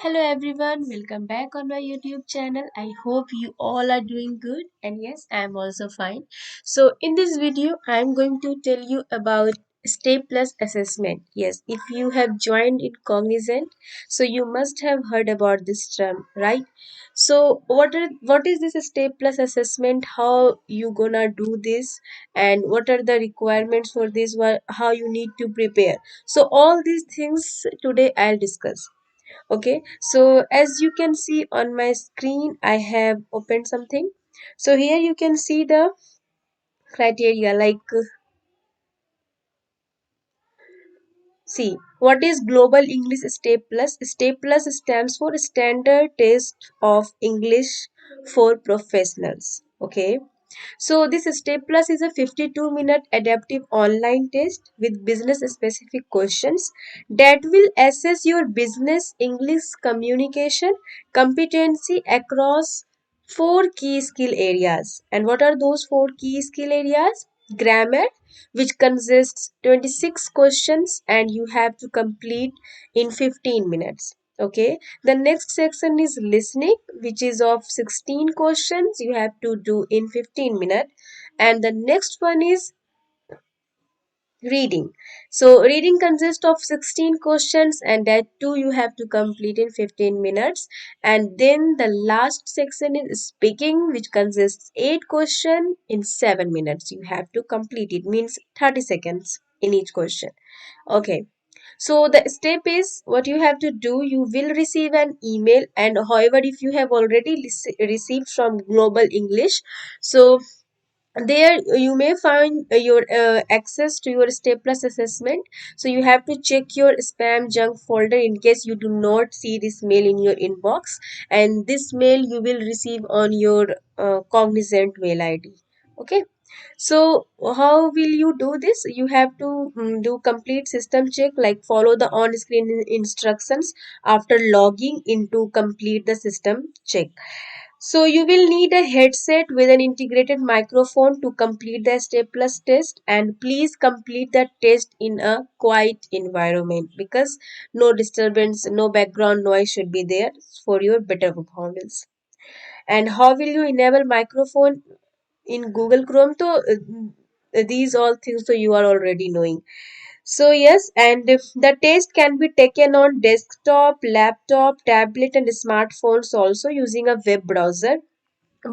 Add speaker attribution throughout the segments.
Speaker 1: Hello everyone, welcome back on my YouTube channel. I hope you all are doing good, and yes, I am also fine. So in this video, I am going to tell you about Stay Plus assessment. Yes, if you have joined in Cognizant, so you must have heard about this term, right? So what is this Stay Plus assessment? How you gonna do this, and what are the requirements for this? How you need to prepare? So all these things today I'll discuss. Okay, so as you can see on my screen, I have opened something. So here you can see the criteria see, what is Global English Stay Plus? Stay Plus stands for Standard Test of English for Professionals. Okay, so this Step Plus is a 52-minute adaptive online test with business specific questions that will assess your business English communication competency across four key skill areas. And what are those four key skill areas? Grammar, which consists 26 questions and you have to complete in 15 minutes. Okay, the next section is listening, which is of 16 questions you have to do in 15 minutes. And the next one is reading. So reading consists of 16 questions and that too you have to complete in 15 minutes. And then the last section is speaking, which consists 8 questions in 7 minutes. You have to complete it, means 30 seconds in each question. Okay, so the step is what you have to do. You will receive an email, and however, if you have already received from Global English, so there you may find your access to your step plus assessment. So you have to check your spam junk folder in case you do not see this mail in your inbox, and this mail you will receive on your Cognizant mail ID. Okay, so how will you do this? You have to do complete system check, like follow the on-screen instructions after logging in to complete the system check. So you will need a headset with an integrated microphone to complete the step plus test, and please complete the test in a quiet environment because no disturbance, no background noise should be there for your better performance. And how will you enable microphone in Google Chrome? So these all things so you are already knowing. So yes, and if the test can be taken on desktop, laptop, tablet, and smartphones also using a web browser.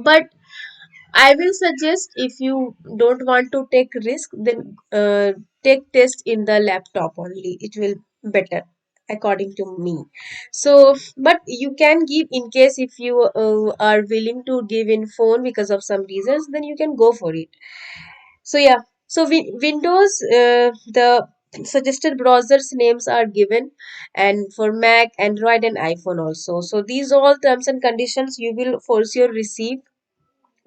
Speaker 1: But I will suggest if you don't want to take risk, then take test in the laptop only. It will better according to me. So, but you can give in case if you are willing to give in phone because of some reasons, then you can go for it. So yeah, so Windows, the suggested browsers names are given, and for Mac, Android, and iPhone also. So these all terms and conditions you will for sure receive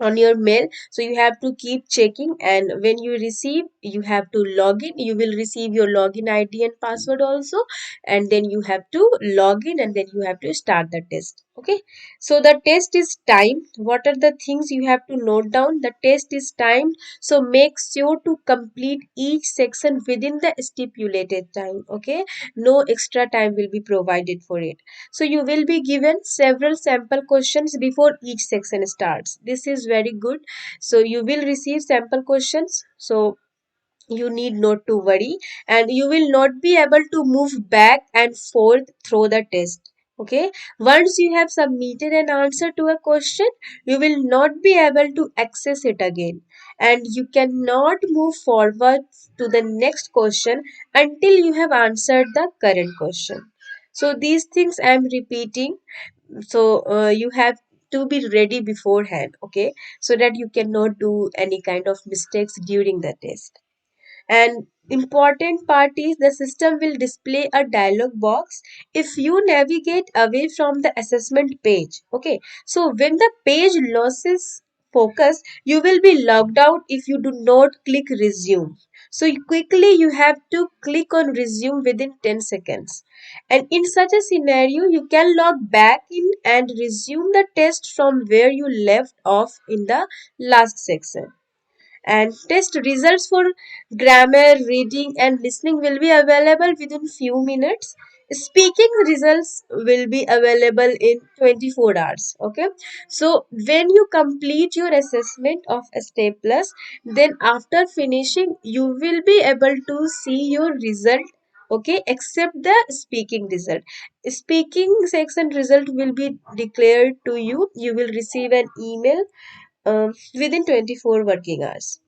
Speaker 1: on your mail, so you have to keep checking, and when you receive you have to log in. You will receive your login ID and password also, and then you have to log in and then you have to start the test. Okay, so the test is timed. What are the things you have to note down? The test is timed, so make sure to complete each section within the stipulated time. Okay, no extra time will be provided for it. So you will be given several sample questions before each section starts. This is very good. So you will receive sample questions. So you need not to worry, and you will not be able to move back and forth through the test. Okay, once you have submitted an answer to a question, you will not be able to access it again, and you cannot move forward to the next question until you have answered the current question. So these things I am repeating, so you have to be ready beforehand, okay, so that you cannot do any kind of mistakes during the test. And important part is the system will display a dialog box if you navigate away from the assessment page. Okay, so when the page loses focus, you will be logged out if you do not click resume. So quickly you have to click on resume within 10 seconds. And in such a scenario, you can log back in and resume the test from where you left off in the last section. And test results for grammar, reading, and listening will be available within few minutes. Speaking results will be available in 24 hours. Okay, so when you complete your assessment of step plus, then after finishing you will be able to see your result. Okay, except the speaking result. Speaking section result will be declared to you. You will receive an email within 24 working hours.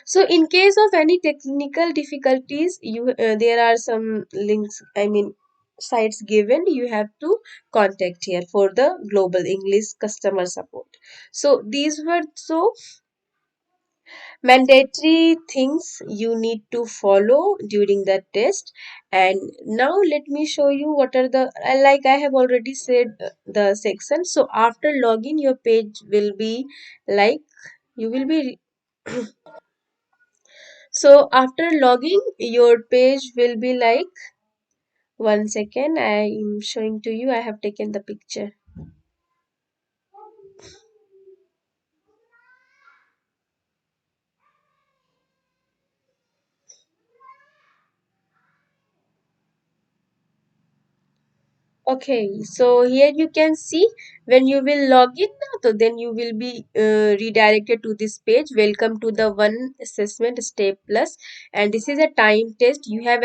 Speaker 1: So in case of any technical difficulties, you there are some links, I mean sites given. You have to contact here for the global English customer support. So these were so mandatory things you need to follow during the test. And now let me show you what are the like I have already said the section. So after login, your page will be like you will be So after logging, your page will be like, one second, I am showing to you. I have taken the picture. Okay, so here you can see when you will log in, so then you will be redirected to this page. Welcome to the one assessment step plus, and this is a time test. You have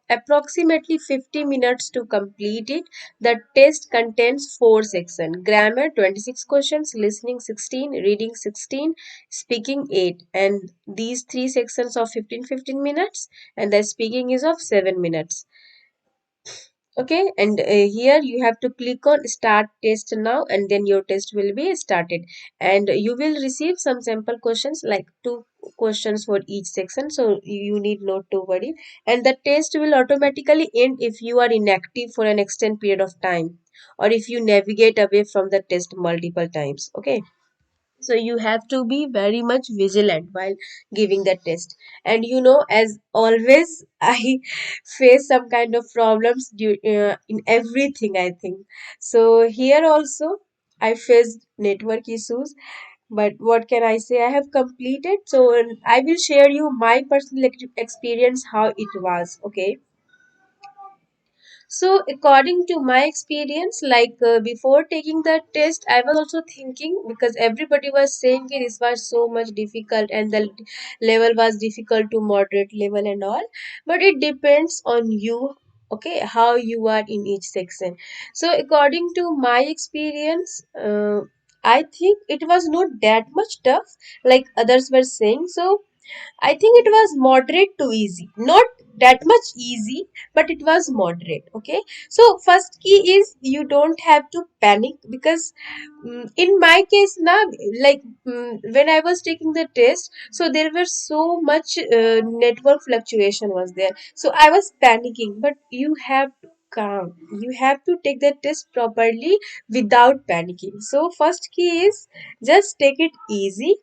Speaker 1: approximately 50 minutes to complete it. The test contains four sections: grammar 26 questions, listening 16, reading 16, speaking 8, and these three sections of 15 minutes, and the speaking is of 7 minutes. Okay, and here you have to click on start test now, and then your test will be started, and you will receive some sample questions, like two questions for each section, so you need not to worry. And the test will automatically end if you are inactive for an extended period of time, or if you navigate away from the test multiple times. Okay, so you have to be very much vigilant while giving the test. And as always, I face some kind of problems in everything, I think. So here also I faced network issues, but what can I say? I have completed. So I will share you my personal experience how it was. Okay, so, according to my experience, like before taking the test, I was also thinking, because everybody was saying "Ki this was so much difficult and the level was difficult to moderate level and all." But it depends on you, okay, how you are in each section. So, according to my experience, I think it was not that much tough like others were saying. So, I think it was moderate to easy. Not that much easy, but it was moderate. Okay. So first key is you don't have to panic, because in my case now, like when I was taking the test, so there were so much network fluctuation was there. So I was panicking, but you have to calm. You have to take the test properly without panicking. So first key is just take it easy.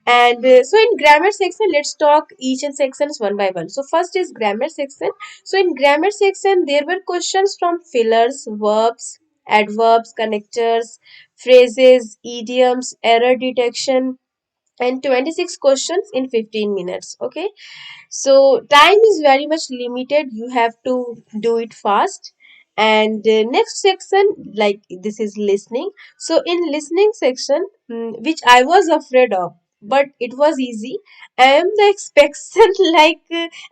Speaker 1: And so in grammar section, let's talk each and sections one by one. So first is grammar section. So in grammar section, there were questions from fillers, verbs, adverbs, connectors, phrases, idioms, error detection, and 26 questions in 15 minutes. Okay, so time is very much limited. You have to do it fast. And next section, like this is listening. So in listening section, which I was afraid of, but it was easy. I am the exception,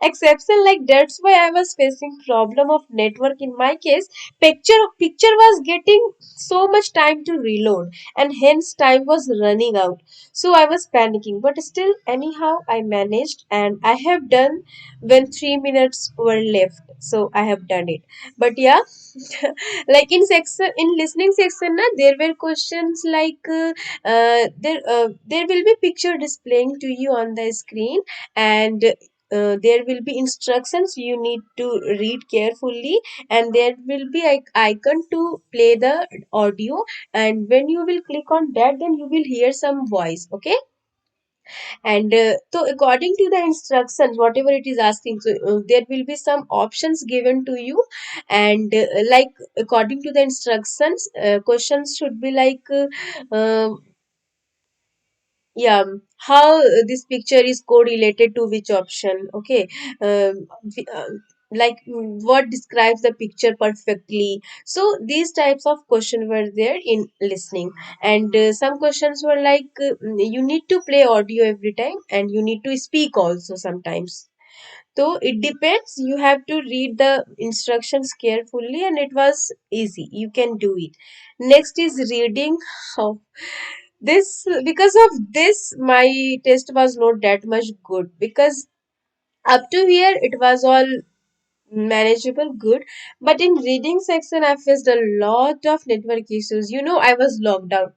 Speaker 1: exception. Like that's why I was facing problem of network in my case. Picture was getting so much time to reload, and hence time was running out. So I was panicking, but still, anyhow, I managed, and I have done when 3 minutes were left. So I have done it. But yeah, like in listening section, na, there were questions like there will be picture displaying to you on the screen, and there will be instructions you need to read carefully, and there will be like icon to play the audio, and when you will click on that, then you will hear some voice. Okay, and so according to the instructions, whatever it is asking, so there will be some options given to you, and like according to the instructions, questions should be like yeah, how this picture is correlated to which option. Okay, um, like what describes the picture perfectly. So these types of questions were there in listening. And some questions were like you need to play audio every time and you need to speak also sometimes. So it depends, you have to read the instructions carefully, and it was easy, you can do it. Next is reading. How this, because of this my test was not that much good, because up to here it was all manageable, good. But in reading section I faced a lot of network issues. I was locked out.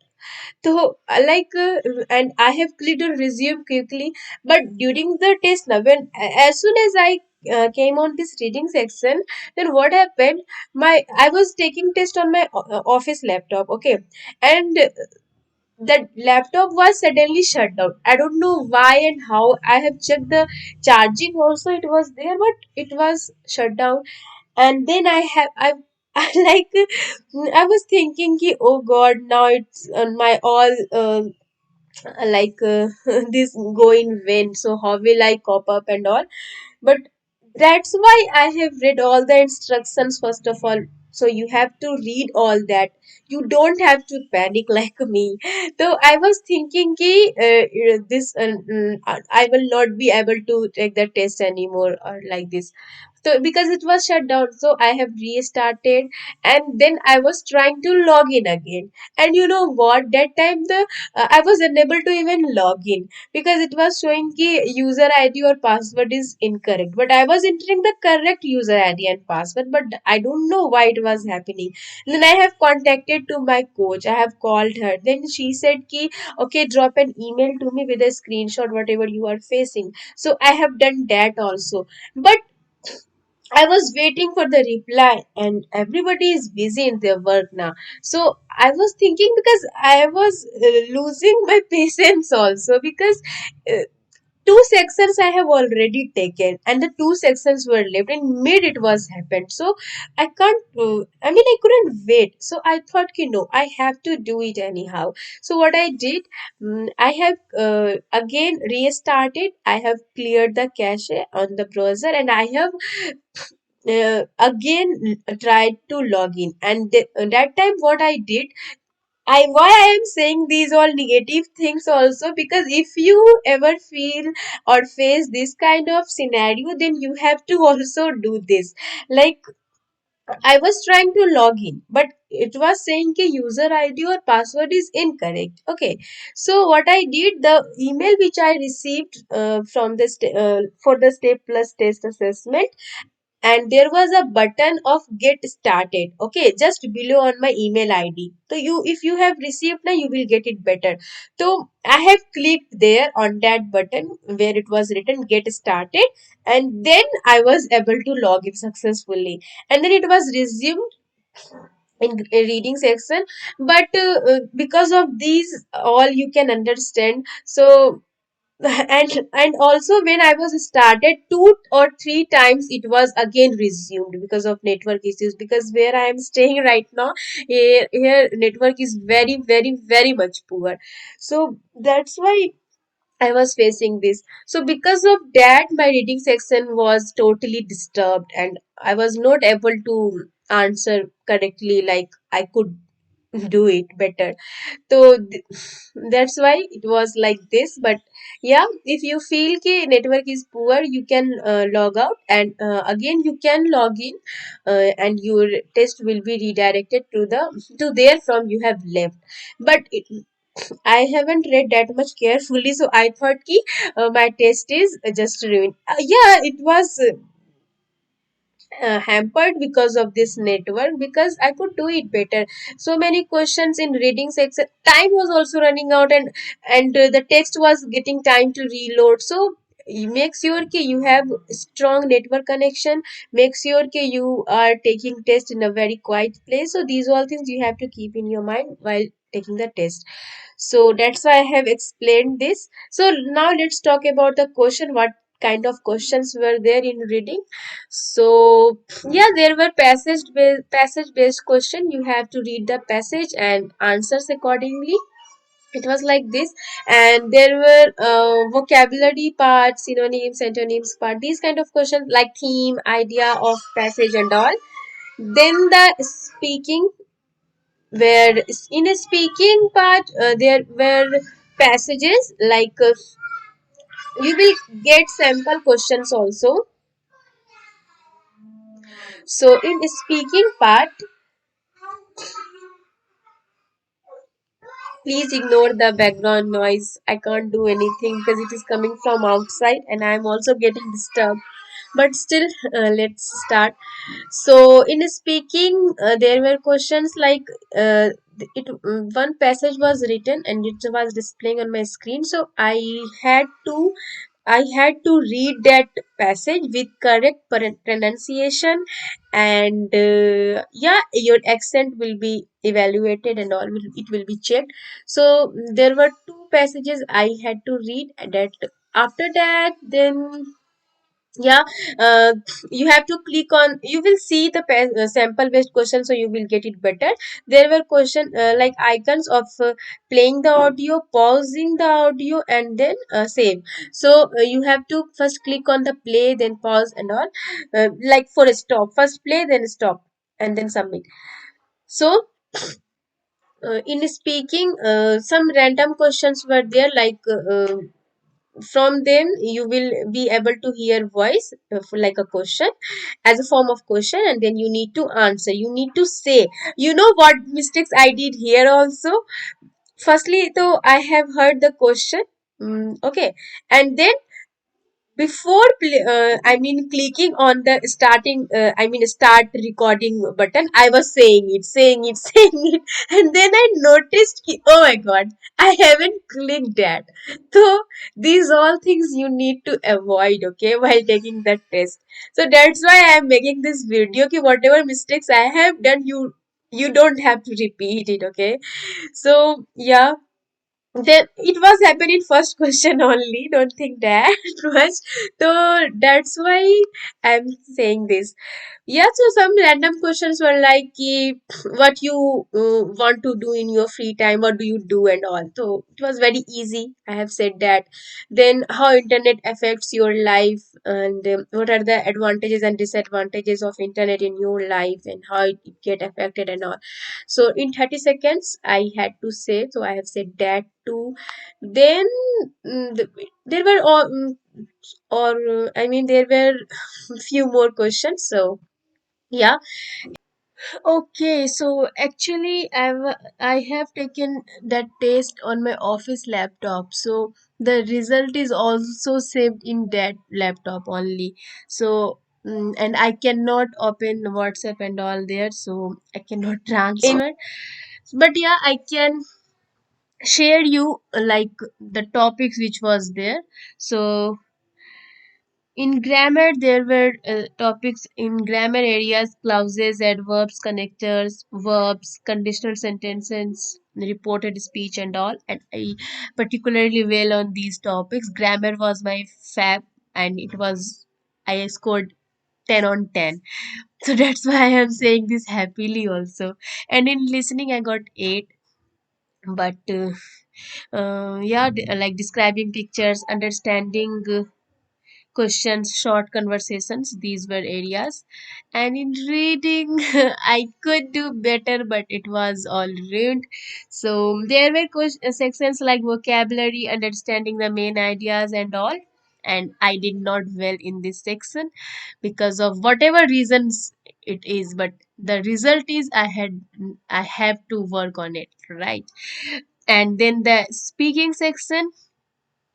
Speaker 1: So and I have clicked on resume quickly. But during the test now, when as soon as I came on this reading section, then what happened, my I was taking test on my office laptop, okay, and the laptop was suddenly shut down. I don't know why and how. I have checked the charging also, it was there, but it was shut down. And then I I was thinking ki, oh god, now it's on my all like this go in vain, so how will I cop up and all. But that's why I have read all the instructions first of all. So you have to read all that. You don't have to panic like me. So I was thinking ki this I will not be able to take the test anymore or like this. So because it was shut down, so I have restarted, and then I was trying to log in again. And you know what? That time the I was unable to even log in because it was showing ki user ID or password is incorrect. But I was entering the correct user ID and password, but I don't know why it was happening. Then I have contacted to my coach. I have called her. Then she said ki okay, drop an email to me with a screenshot whatever you are facing. So I have done that also. But I was waiting for the reply, and everybody is busy in their work now. So I was thinking, because I was losing my patience also, because uh, two sections I have already taken, and the two sections were left. In mid, it was happened. So I can't. I mean, I couldn't wait. So I thought, no, I have to do it anyhow. So what I did, I have again restarted. I have cleared the cache on the browser, and I have again tried to log in. And that time what I did, I why I am saying these all negative things also, because if you ever feel or face this kind of scenario, then you have to also do this. Like I was trying to log in, but it was saying कि user ID or password is incorrect. Okay, so what I did, the email which I received from the for the step plus test assessment, and there was a button of get started, okay, just below on my email id. So you, if you have received now, you will get it better. So I have clicked there on that button where it was written get started, and then I was able to log in successfully. And then it was resumed in reading section. But because of these all, you can understand. So and also when I was started two or three times, it was again resumed because of network issues, because where I am staying right now, here network is very very very much poor. So that's why I was facing this. So because of that, my reading section was totally disturbed, and I was not able to answer correctly like I could do it better. So that's why it was like this. But yeah, if you feel ki network is poor, you can log out, and again you can log in, and your test will be redirected to the to there from you have left. But I haven't read that much carefully, so I thought ki my test is just ruined. Yeah, it was hampered because of this network, because I could do it better. So many questions in reading section. Time was also running out, and the text was getting time to reload. So you make sure कि you have strong network connection. Make sure कि you are taking test in a very quiet place. So these all things you have to keep in your mind while taking the test. So that's why I have explained this. So now let's talk about the question. What kind of questions were there in reading? So yeah, there were passage based question. You have to read the passage and answers accordingly. It was like this. And there were vocabulary parts, synonyms, antonyms part, these kind of questions like theme, idea of passage and all. Then the speaking, where in a speaking part there were passages like you will get sample questions also. So in speaking part, please ignore the background noise. I can't do anything because it is coming from outside and I am also getting disturbed. But still, let's start. So in speaking, there were questions like one passage was written and it was displaying on my screen. So I had to read that passage with correct pronunciation, and yeah, your accent will be evaluated and all. It will be checked. So there were two passages I had to read. That after that, then yeah, uh, you have to click on, you will see the sample based question, so you will get it better. There were question like icons of playing the audio, pausing the audio, and then save. So you have to first click on the play, then pause and all, like for a stop, first play then stop and then submit. So in speaking, some random questions were there like from them you will be able to hear voice for like a question, as a form of question, and then you need to answer, you need to say. You know what mistakes I did here also? Firstly, though, I have heard the question, okay, and then before I mean clicking on the starting I mean start recording button, I was saying it saying it, and then I noticed oh my god, I haven't clicked that. So these all things you need to avoid, okay, while taking that test. So that's why I am making this video ki whatever mistakes I have done, you don't have to repeat it, okay. So yeah, then it was happening first question only, don't think that much. So that's why I'm saying this. Yeah, so some random questions were like what you want to do in your free time, what do you do and all. So it was very easy, I have said that. Then how internet affects your life, and what are the advantages and disadvantages of internet in your life and how it get affected and all. So in 30 seconds I had to say, so I have said that too. Then there were all or I mean there were few more questions. So yeah. Okay, so actually I have taken that test on my office laptop. So the result is also saved in that laptop only. So and I cannot open WhatsApp and all there, so I cannot transfer. But yeah, I can share you like the topics which was there. So in grammar, there were topics in grammar areas: clauses, adverbs, connectors, verbs, conditional sentences, reported speech, and all. And I particularly well on these topics. Grammar was my fab, and it was I scored 10 on 10. So that's why I am saying this happily also. And in listening, I got 8. But yeah, like describing pictures, understanding questions, short conversations, these were areas. And in reading, I could do better, but it was all ruined. So there were sections like vocabulary, understanding the main ideas and all, and I did not well in this section because of whatever reasons it is. But the result is I have to work on it, right? And then the speaking section,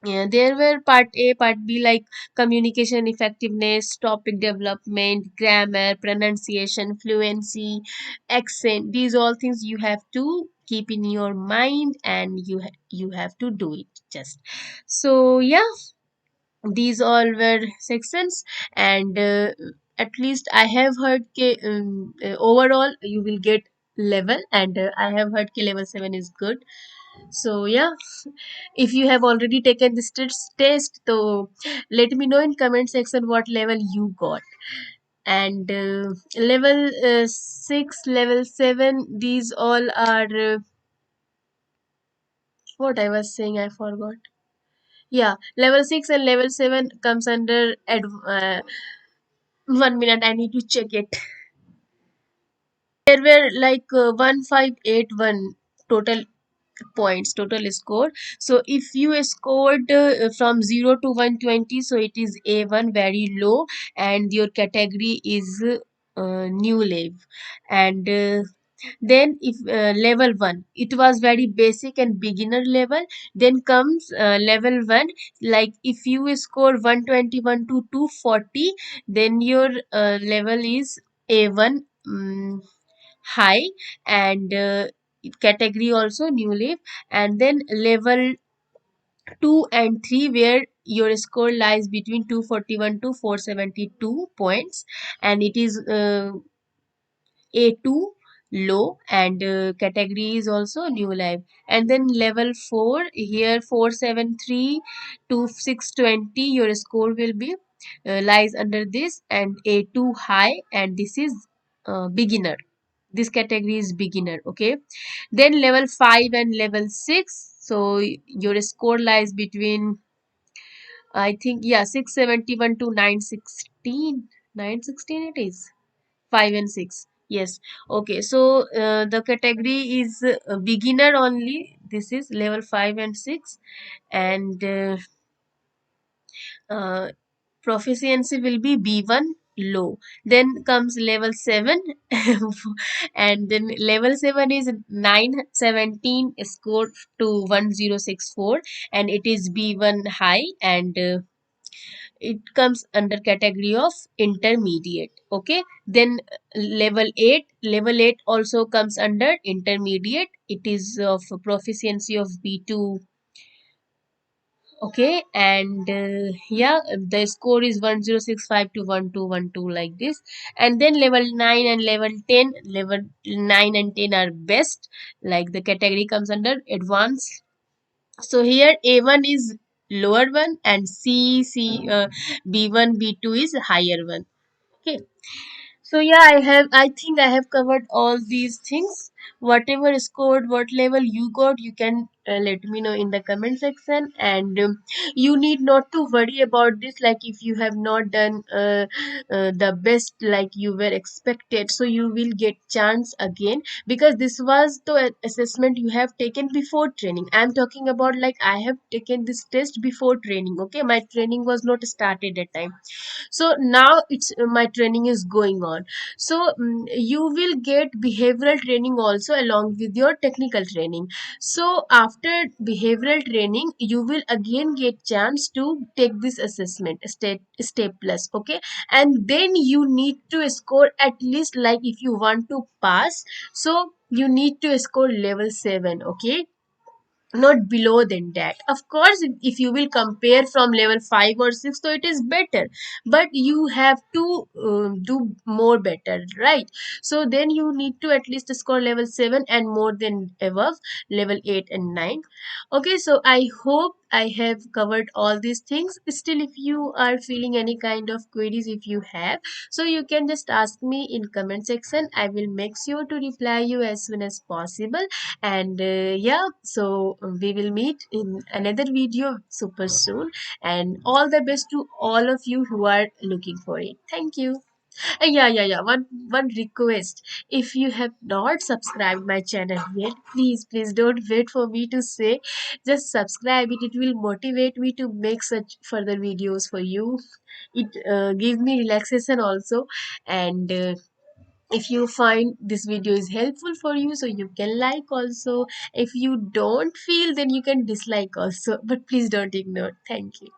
Speaker 1: yeah, there were part A, part B, like communication effectiveness, topic development, grammar, pronunciation, fluency, accent. These all things you have to keep in your mind, and you have to do it just. So yeah, these all were sections. And at least I have heard overall you will get level, and I have heard level 7 is good. So yeah, if you have already taken this test, so let me know in comment section what level you got. And level 6, level 7, these all are What I was saying, I forgot. Yeah, level 6 and level 7 comes under 1 minute. I need to check it. There were like 1581 total points, total score. So if you scored from 0 to 120, so it is A1, very low, and your category is new level. And then if level 1, it was very basic and beginner level. Then comes level 1, like if you score 121 to 240, then your level is A1, high, and category also new leaf. And then level 2 and 3, where your score lies between 241 to 472 points, and it is A2, low, and category is also new life. And then level 4, here 473 to 620, your score will be lies under this, and A2, high, and this is beginner. This category is beginner. Okay, then level 5 and level 6, so your score lies between, I think, yeah, 671 to 916. 916 it is. 5 and 6. Yes. Okay. So the category is beginner only. This is level 5 and 6. And uh, proficiency will be B1, low. Then comes level 7, and then level 7 is 917 score to 1064, and it is B1, high, and it comes under category of intermediate. Okay, then level 8 also comes under intermediate. It is of proficiency of B2. Okay, and yeah, the score is 1065 to 1212, like this. And then level 9 and level 10, level 9 and 10 are best, like the category comes under advanced. So here A1 is lower one, and B1, B2 is higher one. Okay, so yeah, I think I have covered all these things. Whatever scored, what level you got, you can let me know in the comment section. And you need not to worry about this. Like if you have not done the best like you were expected, so you will get chance again, because this was the assessment you have taken before training. I'm talking about like I have taken this test before training. Okay, my training was not started at time, so now it's my training is going on. So you will get behavioral training also along with your technical training. So after behavioral training, you will again get chance to take this assessment, step plus. Okay, and then you need to score at least, like if you want to pass, so you need to score level 7. Okay, not below than that. Of course, if you will compare from level 5 or 6, so it is better, but you have to do more better, right? So then you need to at least score level 7 and more than above level 8 and 9. Okay, so I hope I have covered all these things. Still, if you are feeling any kind of queries, if you have, so you can just ask me in comment section. I will make sure to reply you as soon as possible. And yeah, so we will meet in another video super soon, and all the best to all of you who are looking for it. Thank you. Yeah. One request. If you have not subscribed my channel yet, please don't wait for me to say. Just subscribe it. It will motivate me to make such further videos for you. It gives me relaxation also. And if you find this video is helpful for you, so you can like also. If you don't feel, then you can dislike also. But please don't ignore. Thank you.